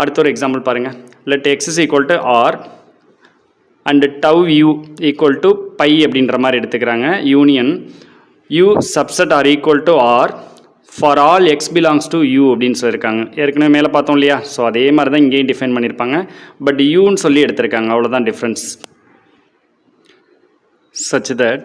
அடுத்த ஒரு எக்ஸாம்பிள் பாருங்கள். Let X is equal to R and tau U equal to phi அப்படின்ற மாதிரி எடுத்துக்கிறாங்க. Union U subset or equal to R for all X belongs to U அப்படின்னு சொல்லியிருக்காங்க. ஏற்கனவே மேலே பார்த்தோம் இல்லையா? ஸோ அதே மாதிரி தான் இங்கேயும் டிஃபைன் பண்ணியிருப்பாங்க. பட் யூன்னு சொல்லி எடுத்திருக்காங்க, அவ்வளோதான் difference. such that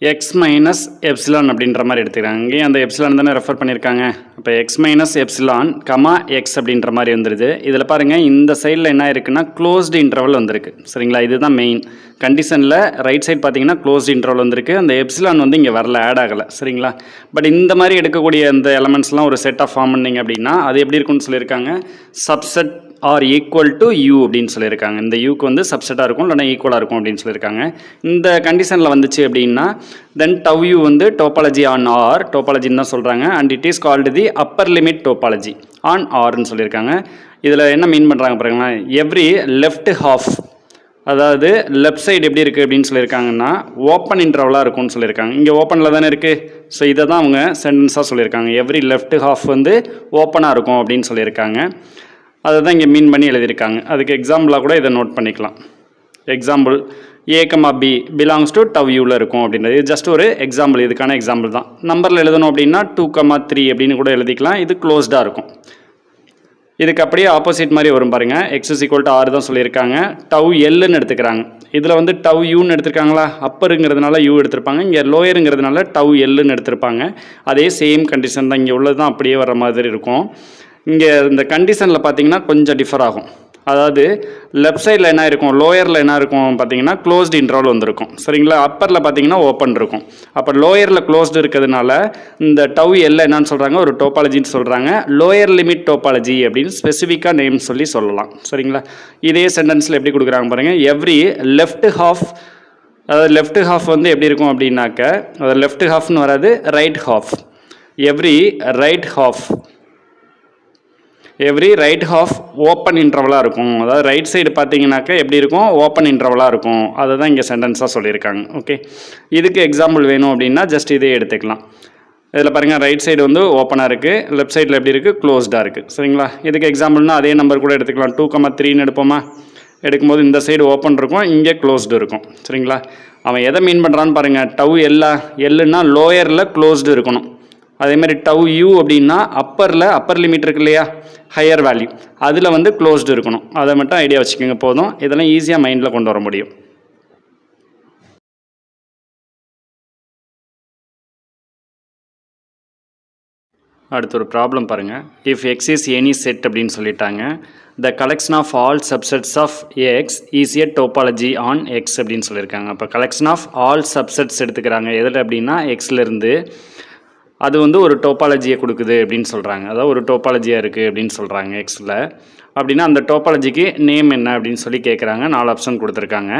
X minus epsilon அப்படின்ற மாதிரி எடுத்துக்கிறாங்க. இங்கேயும் அந்த எப்சிலான் தானே ரெஃபர் பண்ணியிருக்காங்க. அப்போ X minus epsilon comma X அப்படின்ற மாதிரி வந்துடுது. இதில் பாருங்கள், இந்த சைடில் என்ன இருக்குன்னா க்ளோஸ்டு இன்டர்வல் வந்திருக்கு. சரிங்களா? இதுதான் மெயின் கண்டிஷனில். ரைட் சைட் பார்த்தீங்கன்னா க்ளோஸ்டு இன்டர்வல் வந்திருக்கு. அந்த எப்சிலான் வந்து இங்கே வரல, ஆட் ஆகலை. சரிங்களா? பட் இந்த மாதிரி எடுக்கக்கூடிய அந்த எலமெண்ட்ஸ்லாம் ஒரு செட் ஆஃப் ஃபார்ம் பண்ணிங்க அப்படின்னா அது எப்படி இருக்குன்னு சொல்லியிருக்காங்க. Subset or equal to U அப்படின்னு சொல்லியிருக்காங்க. இந்த யூக்கு வந்து சப்செட்டாக இருக்கும், இல்லைனா ஈக்குவலாக இருக்கும் அப்படின்னு சொல்லியிருக்காங்க. இந்த கண்டிஷனில் வந்துச்சு அப்படின்னா தென் டவ் யூ வந்து டோபாலஜி ஆன் ஆர், டோபாலஜின்னு தான் சொல்கிறாங்க. And it is called the upper limit topology on ஆர்ன்னு சொல்லியிருக்காங்க. இதில் என்ன மீன் பண்ணுறாங்க பாருங்களா? எவ்ரி லெஃப்ட் ஹாஃப், அதாவது லெஃப்ட் சைடு எப்படி இருக்குது அப்படின்னு சொல்லியிருக்காங்கன்னா ஓப்பன் இன்டர்வலாக இருக்கும்னு சொல்லியிருக்காங்க. இங்கே ஓப்பனில் தானே இருக்குது. ஸோ இதை தான் அவங்க சென்டென்ஸாக சொல்லியிருக்காங்க. எவ்ரி லெஃப்ட் ஹாஃப் வந்து ஓப்பனாக இருக்கும் அப்படின்னு சொல்லியிருக்காங்க. அதை தான் இங்கே மீன் பண்ணி எழுதியிருக்காங்க. அதுக்கு எக்ஸாம்பிளாக கூட இதை நோட் பண்ணிக்கலாம். Example A comma B belongs to tau யூவில் இருக்கும் அப்படின்றது. இது ஜஸ்ட் ஒரு எக்ஸாம்பிள், இதுக்கான எக்ஸாம்பிள் தான். நம்பரில் எழுதணும் அப்படின்னா 2,3 அப்படின்னு கூட எழுதிக்கலாம். இது க்ளோஸ்டாக இருக்கும். இதுக்கு அப்படியே ஆப்போசிட் மாதிரி வரும் பாருங்கள். X is equal to R தான் சொல்லியிருக்காங்க. டவ் எல்லுன்னு எடுத்துக்கிறாங்க. இதில் வந்து டவ் யூன்னு எடுத்திருக்காங்களா? அப்பருங்கிறதுனால யூ எடுத்திருப்பாங்க. இங்கே லோயருங்கிறதுனால டவ் எல்லுன்னு எடுத்திருப்பாங்க. அதே சேம் கண்டிஷன் தான். இங்கே உள்ளது தான் அப்படியே வர மாதிரி இருக்கும். இங்கே இந்த கண்டிஷனில் பார்த்தீங்கன்னா கொஞ்சம் டிஃபர் ஆகும். அதாவது லெஃப்ட் சைடில் என்ன இருக்கும், லோயரில் என்ன இருக்கும் பார்த்தீங்கன்னா க்ளோஸ்டு இன்டர்வல் வந்திருக்கும். சரிங்களா? அப்பரில் பார்த்தீங்கன்னா ஓப்பன் இருக்கும். அப்போ லோயரில் க்ளோஸ்டு இருக்கிறதுனால இந்த டவ் எல்ல என்னன்னு சொல்கிறாங்க, ஒரு டோபாலஜின்னு சொல்கிறாங்க. லோயர் லிமிட் டோபாலஜி அப்படின்னு ஸ்பெசிஃபிக்காக நேம் சொல்லலாம். சரிங்களா? இதே சென்டென்ஸில் எப்படி கொடுக்குறாங்க பாருங்கள். எவ்ரி லெஃப்ட் ஹாஃப், அதாவது லெஃப்ட் ஹாஃப் வந்து எப்படி இருக்கும் அப்படின்னாக்க, அதாவது லெஃப்ட் ஹாஃப்னு வராது, right half. Every right half, every right half open இன்டர்வலாக இருக்கும். அதாவது ரைட் சைடு பார்த்தீங்கன்னாக்கா எப்படி இருக்கும், ஓப்பன் இன்டர்வலாக இருக்கும். அதை தான் இங்கே சென்டென்ஸாக சொல்லியிருக்காங்க. ஓகே, இதுக்கு எக்ஸாம்பிள் வேணும் அப்படின்னா ஜஸ்ட் இதே எடுத்துக்கலாம். இதில் பாருங்கள், ரைட் சைடு வந்து ஓப்பனாக இருக்குது, லெஃப்ட் சைடில் எப்படி இருக்குது, க்ளோஸ்டாக இருக்குது. சரிங்களா? இதுக்கு எக்ஸாம்பிள்னால் அதே நம்பர் கூட எடுத்துக்கலாம். 2,3ன்னு எடுப்போமா? எடுக்கும்போது இந்த சைடு ஓப்பன் இருக்கும், இங்கே க்ளோஸ்டு இருக்கும். சரிங்களா? அவன் எதை மீன் பண்ணுறான்னு பாருங்கள். டவ் எல்லுன்னா லோயரில் க்ளோஸ்டு இருக்கணும். அதேமாதிரி டவ் யூ அப்படின்னா அப்பர் லிமிட் இருக்கு இல்லையா, ஹையர் வேல்யூ, அதில் வந்து க்ளோஸ்டு இருக்கணும். அதை மட்டும் ஐடியா வச்சுக்கோங்க போதும். இதெல்லாம் ஈஸியாக மைண்டில் கொண்டு வர முடியும். அடுத்த ஒரு ப்ராப்ளம் பாருங்கள். If X is any set அப்படின்னு சொல்லிட்டாங்க. The collection of all subsets of X is a topology on X அப்படின்னு சொல்லியிருக்காங்க. அப்போ கலெக்ஷன் ஆஃப் ஆல் சப்செட்ஸ் எடுத்துக்கிறாங்க. எதில் அப்படின்னா எக்ஸ்லேருந்து. அது வந்து ஒரு டோபாலஜியை கொடுக்குது அப்படின்னு சொல்கிறாங்க. அதாவது ஒரு டோபாலஜியாக இருக்குது அப்படின்னு சொல்கிறாங்க எக்ஸில். அப்படின்னா அந்த டோபாலஜிக்கு நேம் என்ன அப்படின்னு சொல்லி கேட்குறாங்க. 4 ஆப்ஷன் கொடுத்துருக்காங்க.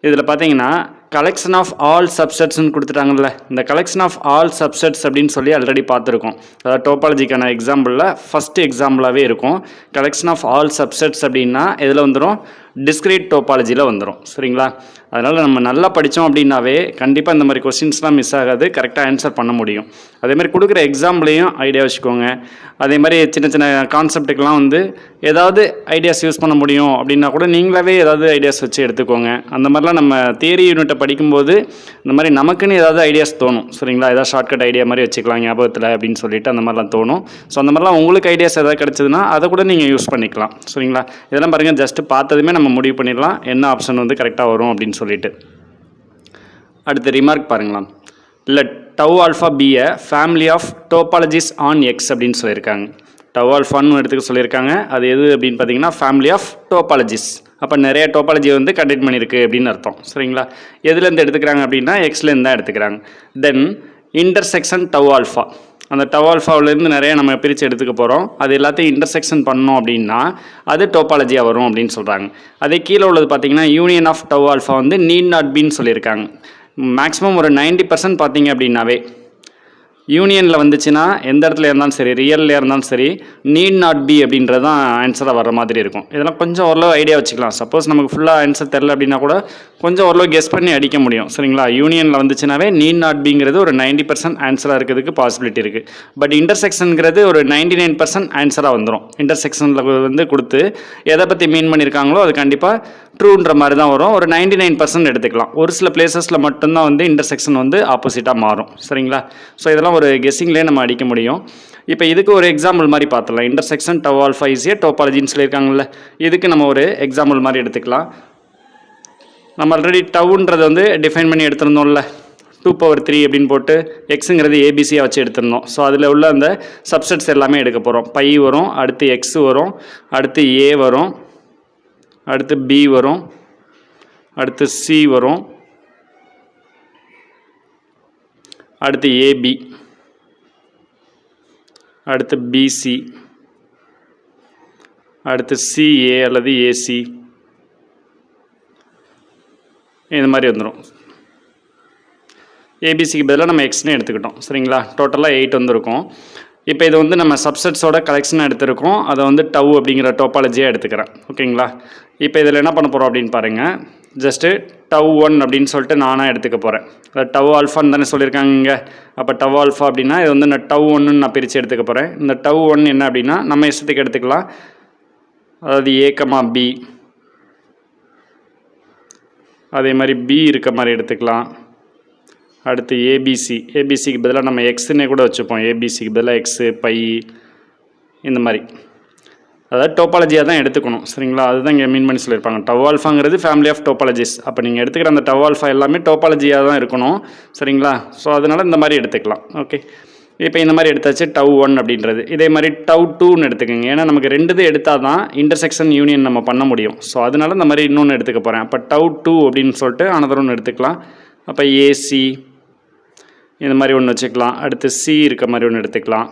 இதில் பார்த்தீங்கன்னா கலெக்ஷன் ஆஃப் ஆல் சப்செட்ஸ்ன்னு கொடுத்துட்டாங்கல்ல. இந்த கலெக்ஷன் ஆஃப் ஆல் சப்செட்ஸ் அப்படின்னு சொல்லி ஆல்ரெடி பார்த்துருக்கோம். அதாவது டோபாலஜிக்கான எக்ஸாம்பிளில் ஃபஸ்ட்டு எக்ஸாம்பிளாகவே இருக்கும். கலெக்ஷன் ஆஃப் ஆல் சப்செட்ஸ் அப்படின்னா எதில் வந்துடும், டிஸ்கிரீட் டோபாலஜியில் வந்துடும். சரிங்களா? அதனால் நம்ம நல்லா படித்தோம் அப்படின்னாவே கண்டிப்பாக இந்த மாதிரி கொஸ்டின்ஸ்லாம் மிஸ் ஆகாது, கரெக்டாக ஆன்சர் பண்ண முடியும். அதேமாதிரி கொடுக்குற எக்ஸாம்பிளையும் ஐடியா வச்சுக்கோங்க. அதே மாதிரி சின்ன சின்ன கான்செப்ட்டுக்கெலாம் வந்து ஏதாவது ஐடியாஸ் யூஸ் பண்ண முடியும் அப்படின்னா கூட நீங்களாவே ஏதாவது ஐடியாஸ் வச்சு எடுத்துக்கோங்க. அந்த மாதிரிலாம் நம்ம தியரி யூனிட்டை படிக்கும்போது இந்த மாதிரி நமக்குன்னு ஏதாவது ஐடியாஸ் தோணும். சரிங்களா? ஏதாவது ஷார்ட்கட் ஐடியா மாதிரி வச்சுக்கலாம் ஞாபகத்தில் அப்படின்னு சொல்லிட்டு அந்த மாதிரிலாம் தோணும். ஸோ அந்த மாதிரிலாம் உங்களுக்கு ஐடியாஸ் ஏதாவது கிடச்சதுன்னா அதை கூட நீங்கள் யூஸ் பண்ணிக்கலாம். சரிங்களா? இதெல்லாம் பாருங்கள், ஜஸ்ட்டு பார்த்ததுமே நம்ம முடிவு பண்ணிடலாம் என்ன ஆப்ஷன் வந்து கரெக்டாக வரும் அப்படின்னு சொல்லிட்டு. அடுத்த ரிமார்க் பாருங்களா. Let tau alpha be a family of topologies on X அப்படின்னு சொல்லியிருக்காங்க. டவ் ஆல்ஃபான்னு எடுத்துக்க சொல்லியிருக்காங்க. அது எது அப்படின்னு பார்த்தீங்கன்னா ஃபேமிலி ஆஃப் டோபாலஜிஸ். அப்போ நிறைய டோபாலஜி வந்து கண்டெக்ட் பண்ணியிருக்கு அப்படின்னு அர்த்தம். சரிங்களா? எதுலேருந்து எடுத்துக்கிறாங்க அப்படின்னா எக்ஸ்லேருந்து தான் எடுத்துக்கிறாங்க. தென் இன்டர்செக்ஷன் டவ் ஆல்ஃபா, அந்த டவ் ஆல்ஃபாவிலேருந்து நிறைய நம்ம பிரித்து எடுத்துக்க போகிறோம். அது எல்லாத்தையும் இன்டர்செக்ஷன் பண்ணோம் அப்படின்னா அது டோபாலஜியாக வரும் அப்படின்னு சொல்கிறாங்க. அதே கீழே உள்ளது பார்த்தீங்கன்னா யூனியன் ஆஃப் டவ் ஆல்ஃபா வந்து நீட் நாட் பின்னு சொல்லியிருக்காங்க. மேக்ஸிமம் ஒரு 90% பார்த்தீங்க அப்படின்னாவே யூனியனில் வந்துச்சுன்னா எந்த இடத்துல இருந்தாலும் சரி, ரியலில் இருந்தாலும் சரி, நீட் நாட் பி அப்படின்றது தான் ஆன்சராக வர மாதிரி இருக்கும். இதெல்லாம் கொஞ்சம் ஓரளவு ஐடியா வச்சுக்கலாம். சப்போஸ் நமக்கு ஃபுல்லாக ஆன்சர் தெரில அப்படின்னா கூட கொஞ்சம் ஓரளவு கெஸ் பண்ணி அடிக்க முடியும். சரிங்களா? யூனியனில் வந்துச்சுனாவே நீட் நாட் பிங்கிறது ஒரு 90% ஆன்சராக இருக்கிறதுக்கு பாசிபிலிட்டி இருக்குது. பட் இன்டர்செக்ஷனுங்கிறது ஒரு 99% ஆன்சராக வந்துடும். இன்டர்செக்ஷனில் வந்து கொடுத்து எதை பற்றி மீன் பண்ணியிருக்காங்களோ அது கண்டிப்பாக ட்ரூன்ற மாதிரி தான் வரும். ஒரு 99% எடுத்துக்கலாம். ஒரு சில பிளேசஸில் மட்டும்தான் வந்து இன்டர்செக்ஷன் வந்து ஆப்போசிட்டாக மாறும். சரிங்களா? ஸோ இதெல்லாம் ஒரு கெஸ்ஸிங்லேயே நம்ம அடிக்க முடியும். இப்போ இதுக்கு ஒரு எக்ஸாம்பிள் மாதிரி பார்த்துக்கலாம். Intersection tau alpha is a டோபாலஜின்னு சொல்லியிருக்காங்கல்ல, இதுக்கு நம்ம ஒரு எக்ஸாம்பிள் மாதிரி எடுத்துக்கலாம். நம்ம ஆல்ரெடி டவுன்றது வந்து டிஃபைன் பண்ணி எடுத்திருந்தோம்ல, 2^3 அப்படின்னு போட்டு எக்ஸுங்கிறது ஏபிசியாக வச்சு எடுத்திருந்தோம். ஸோ அதில் உள்ள அந்த சப்செட்ஸ் எல்லாமே எடுக்க போகிறோம். பை வரும், அடுத்து எக்ஸ் வரும், அடுத்து ஏ வரும், அடுத்து பி வரும், அடுத்து சி வரும், அடுத்து ஏபி, அடுத்து பிசி, அடுத்து சிஏ அல்லது ஏசி, இந்த மாதிரி வந்துடும். ஏபிசிக்கு பதிலாக நம்ம எக்ஸ்னே எடுத்துக்கிட்டோம். சரிங்களா? டோட்டலாக 8 வந்துருக்கும். இப்போ இது வந்து நம்ம சப்செட்ஸோட கலெக்ஷனாக எடுத்துருக்கோம். அதை வந்து டவ் அப்படிங்கிற டோபாலஜியாக எடுத்துக்கிறேன். ஓகேங்களா? இப்போ இதில் என்ன பண்ண போகிறோம் அப்படின்னு பாருங்கள். ஜஸ்ட்டு டவ் 1 அப்படின்னு சொல்லிட்டு நானாக எடுத்துக்க போகிறேன். டவ் ஆல்ஃபான்னு தானே சொல்லியிருக்காங்க இங்கே. அப்போ டவ் ஆல்ஃபா அப்படின்னா இது வந்து நான் டவ் 1ன்னு நான் பிரித்து எடுத்துக்க போகிறேன். இந்த டவ் 1 என்ன அப்படின்னா நம்ம இஷ்டத்துக்கு எடுத்துக்கலாம். அதாவது ஏ கமா பி, அதே மாதிரி பி இருக்க மாதிரி எடுத்துக்கலாம். அடுத்து ஏபிசி, ஏபிசிக்கு பதிலாக நம்ம எக்ஸுன்னே கூட வச்சுப்போம். ஏபிசிக்கு பதிலாக எக்ஸு, பை, இந்த மாதிரி. அதாவது டோபாலஜியாக தான் எடுத்துக்கணும். சரிங்களா? அதுதான் இங்கே மீன் பண்ணி சொல்லியிருப்பாங்க. டவ் ஆல்ஃபாங்கிறது ஃபேமிலி ஆஃப் டோபாலஜிஸ். அப்போ நீங்கள் எடுத்துக்கிற அந்த டவ் ஆல்ஃபா எல்லாமே டோபாலஜியாக தான் இருக்கணும். சரிங்களா? ஸோ அதனால் இந்த மாதிரி எடுத்துக்கலாம். ஓகே, இப்போ இந்த மாதிரி எடுத்தாச்சு டவ் 1 அப்படின்றது. இதே மாதிரி டவ் 2ன்னு எடுத்துக்கோங்க. ஏன்னா நமக்கு 2 எடுத்தால் தான் இன்டர்செக்ஷன் யூனியன் நம்ம பண்ண முடியும். ஸோ அதனால இந்த மாதிரி இன்னொன்று எடுத்துக்க போகிறேன். அப்போ டவ் 2 அப்படின்னு சொல்லிட்டு அனதர் ஒன்று எடுத்துக்கலாம். அப்போ ஏசி இந்த மாதிரி ஒன்று வச்சுக்கலாம். அடுத்து சி இருக்க மாதிரி ஒன்று எடுத்துக்கலாம்.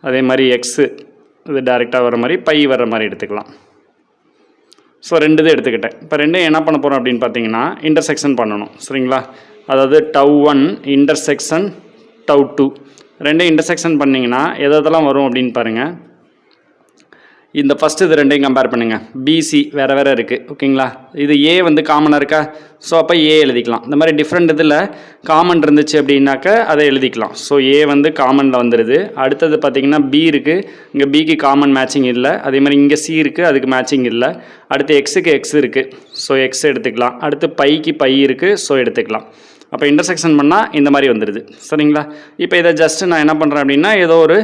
அதே மாதிரி எக்ஸு இது டைரெக்டாக வர மாதிரி, பை வர மாதிரி எடுத்துக்கலாம். ஸோ 2 இது எடுத்துக்கிட்டேன். இப்போ 2 என்ன பண்ண போகிறோம் அப்படின்னு பார்த்தீங்கன்னா இன்டர்செக்ஷன் பண்ணணும். சரிங்களா? அதாவது டவ் 1 இன்டர்செக்ஷன் டவ் 2 2 இன்டர்செக்ஷன் பண்ணிங்கன்னா எதெல்லாம் வரும் அப்படின்னு பாருங்கள். இந்த ஃபஸ்ட்டு இது 2 கம்பேர் பண்ணுங்கள். பிசி வேறு வேறு இருக்குது. ஓகேங்களா? இது ஏ வந்து காமனாக இருக்கா? ஸோ அப்போ ஏ எழுதிக்கலாம். இந்த மாதிரி டிஃப்ரெண்ட் இதில் காமன் இருந்துச்சு அப்படின்னாக்க அதை எழுதிக்கலாம். ஸோ ஏ வந்து காமனில் வந்துடுது. அடுத்தது பார்த்திங்கன்னா பி இருக்குது. இங்கே பிக்கு காமன் மேட்சிங் இல்லை. அதே மாதிரி இங்கே சி இருக்குது, அதுக்கு மேட்சிங் இல்லை. அடுத்து எக்ஸுக்கு எக்ஸ் இருக்குது. ஸோ எக்ஸ் எடுத்துக்கலாம். அடுத்து பைக்கு பை இருக்குது. ஸோ எடுத்துக்கலாம். அப்போ இன்டர்செக்ஷன் பண்ணால் இந்த மாதிரி வந்துடுது. சரிங்களா? இப்போ இதை ஜஸ்ட்டு நான் என்ன பண்ணுறேன் அப்படின்னா ஏதோ ஒரு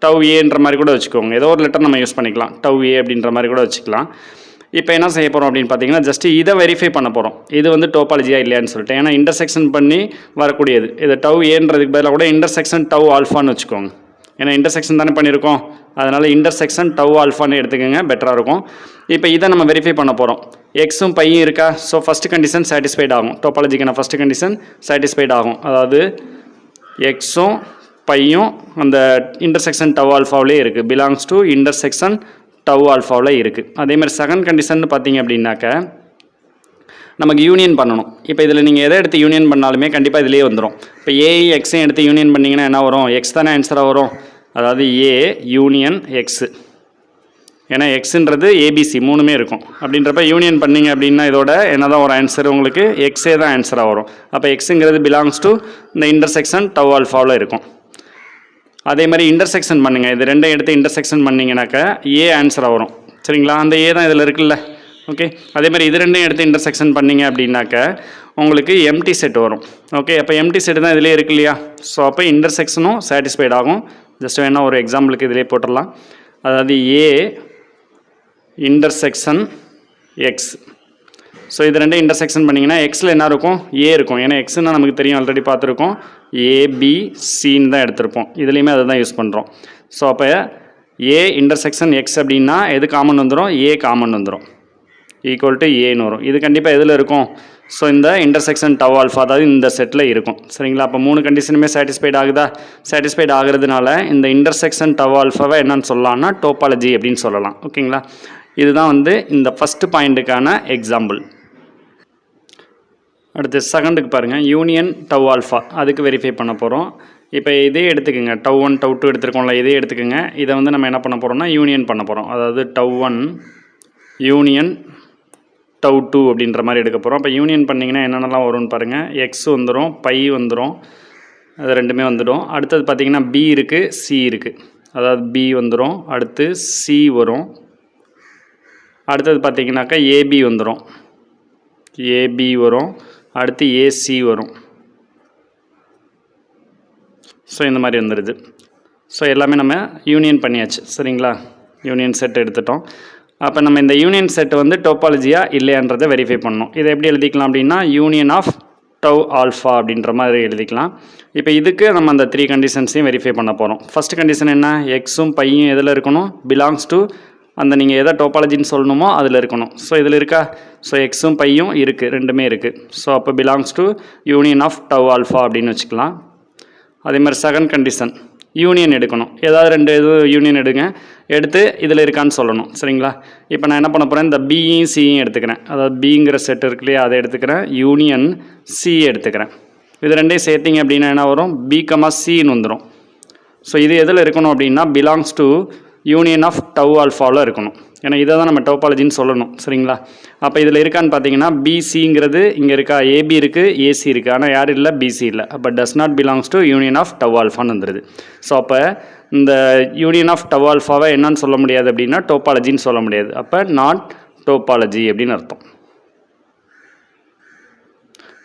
டவ் ஏன்ற மாதிரி கூட வச்சுக்கோங்க. ஏதோ ஒரு லெட்டர் நம்ம யூஸ் பண்ணிக்கலாம். டவ் ஏ அப்படின்ற மாதிரி கூட வச்சுக்கலாம். இப்போ என்ன செய்ய போகிறோம் அப்படின்னு பார்த்தீங்கன்னா ஜஸ்ட்டு இதை வெரிஃபை பண்ண போகிறோம். இது வந்து டோபாலஜியாக இல்லையான்னு சொல்லிட்டு. ஏன்னா இன்டர்செக்ஷன் பண்ணி வரக்கூடியது. இது டவ் ஏன்றதுக்கு பதிலாக கூட இன்டர்செக்ஷன் டவ் ஆல்ஃபான்னு வச்சுக்கோங்க. ஏன்னா இன்டர்செக்ஷன் தானே பண்ணியிருக்கோம். அதனால் இன்டர்செக்ஷன் டவ் ஆல்ஃபான்னு எடுத்துக்கோங்க, பெட்டராக இருக்கும். இப்போ இதை நம்ம வெரிஃபை பண்ண போகிறோம். எக்ஸும் பையும் இருக்கா? ஸோ ஃபஸ்ட்டு கண்டிஷன் சாட்டிஸ்ஃபைட் ஆகும். டோபாலஜிக்கான ஃபஸ்ட்டு கண்டிஷன் சாட்டிஸ்ஃபைட் ஆகும். அதாவது எக்ஸும் பையும் அந்த இன்டர்செக்ஷன் டவ் ஆல்ஃபாவிலே இருக்குது. பிலாங்ஸ் டு இன்டர்செக்ஷன் டவ் ஆல்ஃபாவில் இருக்குது. அதேமாதிரி செகண்ட் கண்டிஷன் பார்த்தீங்க அப்படின்னாக்க நமக்கு யூனியன் பண்ணணும். இப்போ இதில் நீங்கள் எதை எடுத்து யூனியன் பண்ணாலுமே கண்டிப்பாக இதிலே வந்துடும். இப்போ ஏ எக்ஸையும் எடுத்து யூனியன் பண்ணிங்கன்னா என்ன வரும்? எக்ஸ் தானே ஆன்சராக வரும். அதாவது ஏ யூனியன் எக்ஸு. ஏன்னா எக்ஸுன்றது ஏபிசி 3மே இருக்கும். அப்படின்றப்ப யூனியன் பண்ணிங்க அப்படின்னா இதோட என்ன தான் ஒரு ஆன்சர் உங்களுக்கு? எக்ஸே தான் ஆன்சராக வரும். அப்போ எக்ஸுங்கிறது பிலாங்ஸ் டு இந்த இன்டர்செக்ஷன் டவ் ஆல்ஃபாவில் இருக்கும். அதே மாதிரி இன்டர்செக்ஷன் பண்ணுங்கள். இது 2 எடுத்து இன்டர்செக்ஷன் பண்ணிங்கனாக்கா ஏ ஆன்சராக வரும். சரிங்களா? அந்த ஏ தான் இதில் இருக்குல்ல. ஓகே, அதே மாதிரி இது 2 எடுத்து இன்டர்செக்ஷன் பண்ணிங்க அப்படின்னாக்க உங்களுக்கு எம்டி செட் வரும். ஓகே, அப்போ எம்டி செட் தான் இதிலே இருக்கு இல்லையா? ஸோ அப்போ இன்டர்செக்ஷனும் சாட்டிஸ்ஃபைட் ஆகும். ஜஸ்ட் வேணால் ஒரு எக்ஸாம்பிளுக்கு இதிலே போட்டுடலாம். அதாவது ஏ இன்டர்செக்ஷன் எக்ஸ். ஸோ இது 2 இன்டர்செக்ஷன் பண்ணிங்கன்னா எக்ஸில் என்ன இருக்கும்? ஏ இருக்கும். ஏன்னா எக்ஸ்னால் நமக்கு தெரியும், ஆல்ரெடி பார்த்துருக்கோம். ஏபிசின்னு தான் எடுத்திருப்போம். இதுலேயுமே அதை தான் யூஸ் பண்ணுறோம். ஸோ அப்போ ஏ இன்டர்செக்ஷன் எக்ஸ் அப்படின்னா எது காமன் வந்துடும்? ஏ காமன் வந்துடும். ஈக்குவல் டு ஏன்னு வரும். இது கண்டிப்பாக எதில் இருக்கும்? ஸோ இந்த இன்டர்செக்ஷன் டவ் ஆல்ஃபா, அதாவது இந்த செட்டில் இருக்கும். சரிங்களா? அப்போ 3 கண்டிஷனுமே சாட்டிஸ்ஃபைட் ஆகுதா? சாட்டிஸ்ஃபைட் ஆகிறதுனால இந்த இன்டர்செக்ஷன் டவ் ஆல்ஃபாவை என்னன்னு சொல்லலாம்னா டோபாலஜி அப்படின்னு சொல்லலாம். ஓகேங்களா? இதுதான் வந்து இந்த ஃபஸ்ட்டு பாயிண்ட்டுக்கான எக்ஸாம்பிள். அடுத்து செகண்டுக்கு பாருங்கள் யூனியன் டவ் ஆல்ஃபா, அதுக்கு வெரிஃபை பண்ண போகிறோம். இப்போ இதே எடுத்துக்கோங்க, டவ் 1 டவ் 2 எடுத்துருக்கோம்ல, இதே எடுத்துக்கோங்க. இதை வந்து நம்ம என்ன பண்ண போகிறோம்னா யூனியன் பண்ண போகிறோம். அதாவது டவ் 1 யூனியன் டவ் 2 அப்படின்ற மாதிரி எடுக்க போகிறோம். அப்போ யூனியன் பண்ணிங்கன்னா என்னென்னலாம் வரும்னு பாருங்கள். எக்ஸ் வந்துடும், பை வந்துடும், அது ரெண்டுமே வந்துடும். அடுத்தது பார்த்திங்கன்னா பி இருக்குது, சி இருக்குது. அதாவது பி வந்துடும், அடுத்து சி வரும், அடுத்தது பார்த்திங்கனாக்கா ஏபி வந்துடும், ஏபி வரும், அடுத்து ஏசி வரும். ஸோ இந்த மாதிரி வந்துடுது. ஸோ எல்லாமே நம்ம யூனியன் பண்ணியாச்சு, சரிங்களா? யூனியன் செட் எடுத்துட்டோம். அப்போ நம்ம இந்த யூனியன் செட் வந்து டோபாலஜியாக இல்லையான்றதை வெரிஃபை பண்ணணும். இதை எப்படி எழுதிக்கலாம் அப்படின்னா யூனியன் ஆஃப் டவ் ஆல்ஃபா அப்படின்ற மாதிரி எழுதிக்கலாம். இப்போ இதுக்கு நம்ம அந்த 3 கண்டிஷன்ஸையும் வெரிஃபை பண்ண போகிறோம். ஃபஸ்ட்டு கண்டிஷன் என்ன? எக்ஸும் பையும் எதில் இருக்கணும்? பிலாங்ஸ் டு அந்த நீங்கள் எதை டோபாலஜின்னு சொல்லணுமோ அதில் இருக்கணும். ஸோ இதில் இருக்கா? ஸோ எக்ஸும் பையும் இருக்குது, ரெண்டுமே இருக்குது. ஸோ அப்போ belongs to union of tau alpha அப்படின்னு வச்சுக்கலாம். அதே மாதிரி செகண்ட் கண்டிஷன் யூனியன் எடுக்கணும். ஏதாவது 2 இது யூனியன் எடுத்து இதில் இருக்கான்னு சொல்லணும், சரிங்களா? இப்போ நான் என்ன பண்ண போகிறேன், இந்த பியும் சியும் எடுத்துக்கிறேன். அதாவது பிங்கிற செட் இருக்கு இல்லையா, அதை எடுத்துக்கிறேன். யூனியன் சி எடுத்துக்கிறேன். இது ரெண்டையும் சேர்த்திங்க அப்படின்னா என்ன வரும்? பி கமா சின்னு வந்துடும். ஸோ இது எதில் இருக்கணும் அப்படின்னா belongs to union of tau ஆல்ஃபாவில் இருக்கணும். ஏன்னா இதை தான் நம்ம டோபாலஜின்னு சொல்லணும், சரிங்களா? அப்போ இதில் இருக்கான்னு பார்த்தீங்கன்னா பிசிங்கிறது இங்கே இருக்கா? ஏபி இருக்குது, ஏசி இருக்குது, ஆனால் யார் இல்லை? பிசி இல்லை. அப்போ does not belongs to union of tau ஆல்ஃபான்னு வந்துடுது. ஸோ அப்போ இந்த யூனியன் ஆஃப் டவ் ஆல்ஃபாவை என்னன்னு சொல்ல முடியாது அப்படின்னா டோபாலஜின்னு சொல்ல முடியாது. அப்போ நாட் டோபாலஜி அப்படின்னு அர்த்தம்.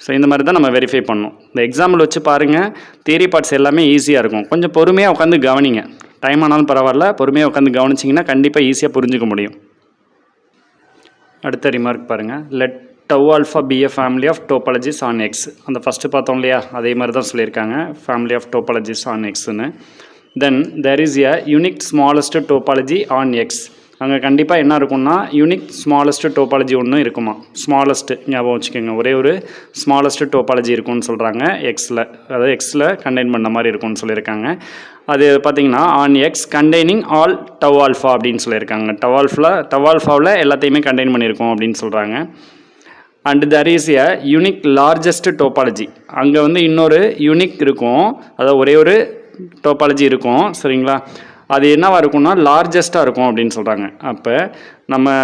ஸோ இந்த மாதிரி தான் நம்ம வெரிஃபை பண்ணணும். இந்த எக்ஸாம்பிள் வச்சு பாருங்கள், தியரி பார்ட்ஸ் எல்லாமே ஈஸியாக இருக்கும். கொஞ்சம் பொறுமையாக உட்காந்து கவனிங்க. டைம் ஆனாலும் பரவாயில்ல, பொறுமையாக உட்காந்து கவனிச்சிங்கன்னா கண்டிப்பாக ஈஸியாக புரிஞ்சுக்க முடியும். அடுத்த ரிமார்க் பாருங்கள். Let tau alpha be a family of topologies on X. அந்த ஃபஸ்ட்டு பார்த்தோம் இல்லையா, அதே மாதிரி தான் சொல்லியிருக்காங்க, ஃபேமிலி ஆஃப் டோபாலஜிஸ் ஆன் எக்ஸ்ன்னு. Then there is a unique smallest topology on X. அங்கே கண்டிப்பாக என்ன இருக்கும்னா யூனிக் ஸ்மாலஸ்ட் டோபாலஜி ஒன்று இருக்குமா? ஸ்மாலஸ்ட்டு ஞாபகம் வச்சுக்கோங்க, ஒரே ஒரு ஸ்மாலஸ்ட் டோபாலஜி இருக்கும்னு சொல்கிறாங்க எக்ஸில். அதாவது எக்ஸில் கண்டெயின் பண்ண மாதிரி இருக்கும்னு சொல்லியிருக்காங்க. அது பார்த்திங்கன்னா on X containing all tau alpha அப்படின்னு சொல்லியிருக்காங்க. டவ் ஆல்ஃபாவில் எல்லாத்தையுமே கண்டெயின் பண்ணியிருக்கோம் அப்படின்னு சொல்கிறாங்க. And there is a unique largest topology. அங்கே வந்து இன்னொரு யூனிக் இருக்கும், அதாவது ஒரே ஒரு டோபாலஜி இருக்கும், சரிங்களா? அது என்னவாக இருக்கும்னா லார்ஜஸ்ட்டாக இருக்கும் அப்படின்னு சொல்கிறாங்க. அப்போ நம்ம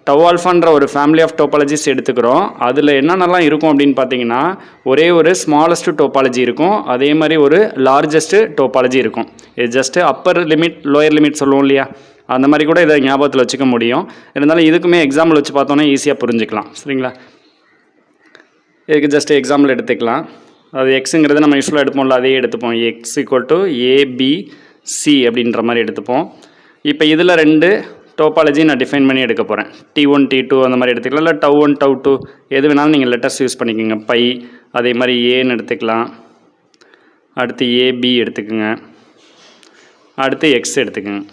டவ் ஆல்ஃபான்ற ஒரு ஃபேமிலி ஆஃப் டோபாலஜிஸ் எடுத்துக்கிறோம். அதில் என்னென்னலாம் இருக்கும் அப்படின்னு பார்த்தீங்கன்னா ஒரே ஒரு ஸ்மாலஸ்ட் டோபாலஜி இருக்கும், அதே மாதிரி ஒரு லார்ஜஸ்ட்டு டோபாலஜி இருக்கும். இது just upper limit lower limit சொல்லுவோம் இல்லையா, அந்த மாதிரி கூட இதை ஞாபகத்தில் வச்சுக்க முடியும். இருந்தாலும் இதுக்குமே எக்ஸாம்பிள் வச்சு பார்த்தோன்னா ஈஸியாக புரிஞ்சுக்கலாம், சரிங்களா? இதுக்கு ஜஸ்ட்டு எக்ஸாம்பிள் எடுத்துக்கலாம். அது எக்ஸுங்கிறது நம்ம யூஸ்வலாக எடுப்போம்ல, அதையே எடுத்துப்போம். எக்ஸ் ஈக்குவல் டு ஏபிசி அப்படின்ற மாதிரி எடுத்துப்போம். இப்போ இதில் 2 டோபாலஜி நான் டிஃபைன் பண்ணி எடுக்க போகிறேன். T1 T2 அந்த மாதிரி எடுத்துக்கலாம், இல்லை டவ் 1 டவ் 2 எது வேணாலும் நீங்கள் லெட்டர்ஸ் யூஸ் பண்ணிக்கோங்க. பை அதே மாதிரி ஏன்னு எடுத்துக்கலாம், அடுத்து ஏபி எடுத்துக்கோங்க, அடுத்து எக்ஸ் எடுத்துக்கோங்க.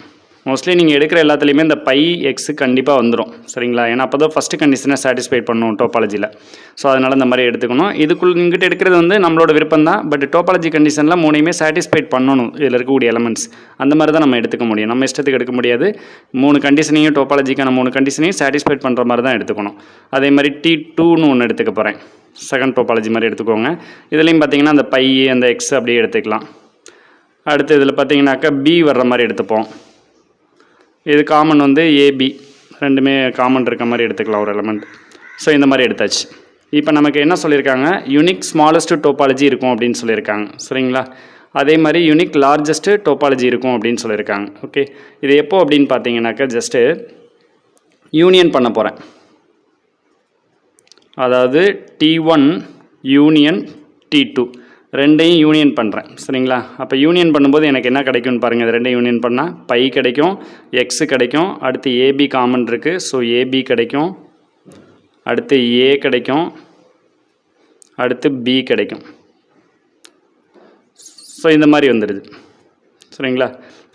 மோஸ்ட்லி நீங்கள் எடுக்கிற எல்லாத்துலேயுமே இந்த பை எக்ஸு கண்டிப்பாக வந்துடும், சரிங்களா? ஏன்னா அப்போ தான் ஃபஸ்ட்டு கண்டிஷனை சாட்டிஸ்ஃபை பண்ணணும் டோபாலஜியில். ஸோ அதனால் இந்த மாதிரி எடுத்துக்கணும். இதுக்குள்ள இங்கிட்ட எடுக்கிறது வந்து நம்மளோட விருப்பம் தான். பட் டோபாலஜி கண்டிஷனில் 3யுமே சாட்டிஸ்ஃபைட் பண்ணணும் இதில் இருக்கக்கூடிய எலமெண்ட்ஸ். அந்த மாதிரி தான் நம்ம எடுத்துக்க முடியும், நம்ம இஷ்டத்துக்கு எடுக்க முடியாது. 3 கண்டிஷனையும் டோபாலஜிக்கான 3 கண்டிஷனையும் சாட்டிஸ்ஃபைட் பண்ணுற மாதிரி தான் எடுத்துக்கணும். அதே மாதிரி T2ன்னு ஒன்று எடுத்துக்க போகிறேன், செகண்ட் டோபாலஜி மாதிரி எடுத்துக்கோங்க. இதுலேயும் பார்த்தீங்கன்னா அந்த பை அந்த எக்ஸ் அப்படியே எடுத்துக்கலாம். அடுத்து இதில் பார்த்தீங்கன்னாக்கா பி வர்ற மாதிரி எடுத்துப்போம். இது காமன் வந்து ஏபி, ரெண்டுமே காமன் இருக்க மாதிரி எடுத்துக்கலாம் ஒரு எலமெண்ட். ஸோ இந்த மாதிரி எடுத்தாச்சு. இப்போ நமக்கு என்ன சொல்லியிருக்காங்க, யூனிக் ஸ்மாலஸ்ட் டோபாலஜி இருக்கும் அப்படின்னு சொல்லியிருக்காங்க, சரிங்களா? அதே மாதிரி யூனிக் லார்ஜஸ்ட் டோபாலஜி இருக்கும் அப்படின்னு சொல்லியிருக்காங்க. ஓகே, இது எப்போ அப்படின்னு பார்த்தீங்கன்னாக்கா ஜஸ்ட்டு யூனியன் பண்ண போகிறேன். அதாவது T1 யூனியன் T2 ரெண்டையும் யூனியன் பண்ணுறேன், சரிங்களா? அப்போ யூனியன் பண்ணும்போது எனக்கு என்ன கிடைக்கும்னு பாருங்கள். இது ரெண்டையும் யூனியன் பண்ணால் பை கிடைக்கும், எக்ஸு கிடைக்கும், அடுத்து ஏபி காமன் இருக்குது, ஸோ ஏபி கிடைக்கும், அடுத்து ஏ கிடைக்கும், அடுத்து பி கிடைக்கும். ஸோ இந்த மாதிரி வந்துடுது, சரிங்களா?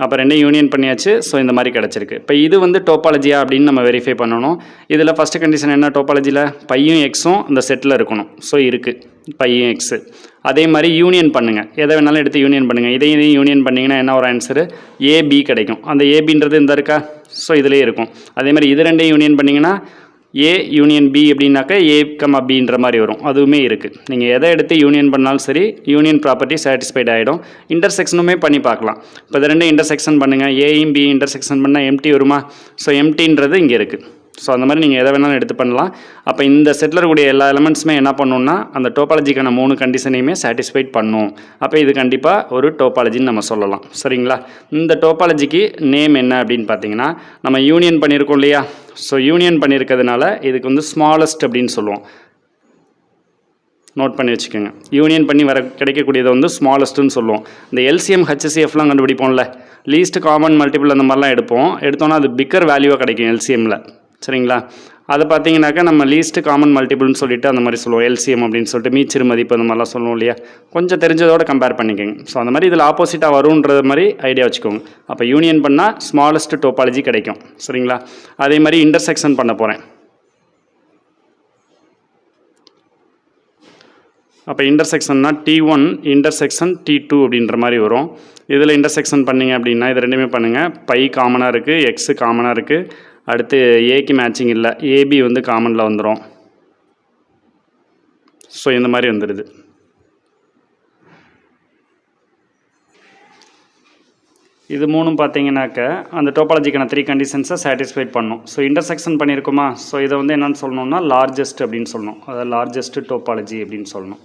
அப்போ ரெண்டையும் யூனியன் பண்ணியாச்சு. ஸோ இந்த மாதிரி கிடச்சிருக்கு. இப்போ இது வந்து டோபாலஜியா அப்படின்னு நம்ம வெரிஃபை பண்ணணும். இதில் ஃபஸ்ட்டு கண்டிஷன் என்ன, டோபாலஜியில் பையும் எக்ஸும் இந்த செட்டில் இருக்கணும். ஸோ இருக்குது பையும் எக்ஸு. அதே மாதிரி யூனியன் பண்ணுங்கள், எதை வேணாலும் எடுத்து யூனியன் பண்ணுங்கள். இதையும் யூனியன் பண்ணிங்கன்னா என்ன ஒரு ஆன்சரு, ஏபி கிடைக்கும். அந்த ஏபின்றது இந்த இருக்கா, ஸோ இதிலே இருக்கும். அதே மாதிரி இது ரெண்டையும் யூனியன் பண்ணிங்கன்னா ஏ யூனியன் பி அப்படின்னாக்கா ஏ கமா பின்ற மாதிரி வரும். அதுவுமே இருக்குது. நீங்கள் எதை எடுத்து யூனியன் பண்ணாலும் சரி யூனியன் ப்ராப்பர்ட்டி சாட்டிஸ்ஃபைட் ஆகிடும். இன்டர்செக்ஷனுமே பண்ணி பார்க்கலாம். இப்போ இது ரெண்டும் இன்டர்செக்ஷன் பண்ணுங்கள், ஏயும் பி இன்டர்செக்ஷன் பண்ணால் எம்டி வருமா? ஸோ எம்டின்றது இங்கே இருக்குது. ஸோ அந்த மாதிரி நீங்கள் எதை வேணாலும் எடுத்து பண்ணலாம். அப்போ இந்த செட்டில் இருக்கக்கூடிய எல்லா எலமெண்ட்ஸுமே என்ன பண்ணணும்னா அந்த டோபாலஜிக்கான 3 கண்டிஷனையுமே சாட்டிஸ்ஃபைட் பண்ணும். அப்போ இது கண்டிப்பாக ஒரு டோபாலஜின்னு நம்ம சொல்லலாம். சரிங்களா? இந்த டோபாலஜிக்கு நேம் என்ன அப்படின்னு பார்த்தீங்கன்னா, நம்ம யூனியன் பண்ணியிருக்கோம் இல்லையா? ஸோ யூனியன் பண்ணியிருக்கிறதுனால இதுக்கு வந்து ஸ்மாலஸ்ட் அப்படின்னு சொல்லுவோம். நோட் பண்ணி வச்சுக்கோங்க. யூனியன் பண்ணி கிடைக்கக்கூடியதை வந்து ஸ்மாலஸ்ட்டுன்னு சொல்லுவோம். இந்த எல்சிஎம் ஹெச்சிஎஃப்லாம் கண்டுபிடிப்போம்ல, லீஸ்ட் காமன் மல்டிபிள் அந்த மாதிரிலாம் எடுத்தோன்னா அது பிக்கர் வேல்யூவாக கிடைக்கும் எல்சிஎம்மில். சரிங்களா? அதை பார்த்தீங்கன்னாக்கா நம்ம லீஸ்ட் காமன் மல்டிபிள்னு சொல்லிட்டு அந்த மாதிரி சொல்லுவோம். எல்சிஎம் அப்படின்னு சொல்லிட்டு மீச்சிறு மதிப்பு அந்த மாதிரிலாம் சொல்லுவோம் இல்லையா? கொஞ்சம் தெரிஞ்சதோட கம்பேர் பண்ணிக்கோங்க. ஸோ அந்த மாதிரி இதில் ஆப்போசிட்டாக வரும்ன்றது மாதிரி ஐடியா வச்சுக்கோங்க. அப்போ யூனியன் பண்ணால் ஸ்மாலஸ்ட் டோபாலஜி கிடைக்கும். சரிங்களா? அதே மாதிரி இன்டர்செக்ஷன் பண்ண போகிறேன். அப்போ இன்டர்செக்ஷன்னா T1 இன்டர்செக்ஷன் T2 அப்படின்ற மாதிரி வரும். இதில் இன்டர்செக்ஷன் பண்ணிங்க அப்படின்னா இது ரெண்டுமே பண்ணுங்கள். பை காமனாக இருக்குது, எக்ஸு காமனாக இருக்குது. அடுத்து ஏக்கு மேட்சிங் இல்லை, ஏபி வந்து காமனில் வந்துடும். ஸோ இந்த மாதிரி வந்துடுது. இது மூணும் பார்த்தீங்கன்னாக்க அந்த டோபாலஜிக்கான 3 கண்டிஷன்ஸை சாட்டிஸ்ஃபைட் பண்ணும். ஸோ இன்டர்செக்ஷன் பண்ணியிருக்குமா? ஸோ இதை வந்து என்னென்னு சொல்லணும்னா லார்ஜஸ்ட் அப்படின்னு சொல்லணும். அதாவது லார்ஜஸ்ட் டோபாலஜி அப்படின்னு சொல்லணும்.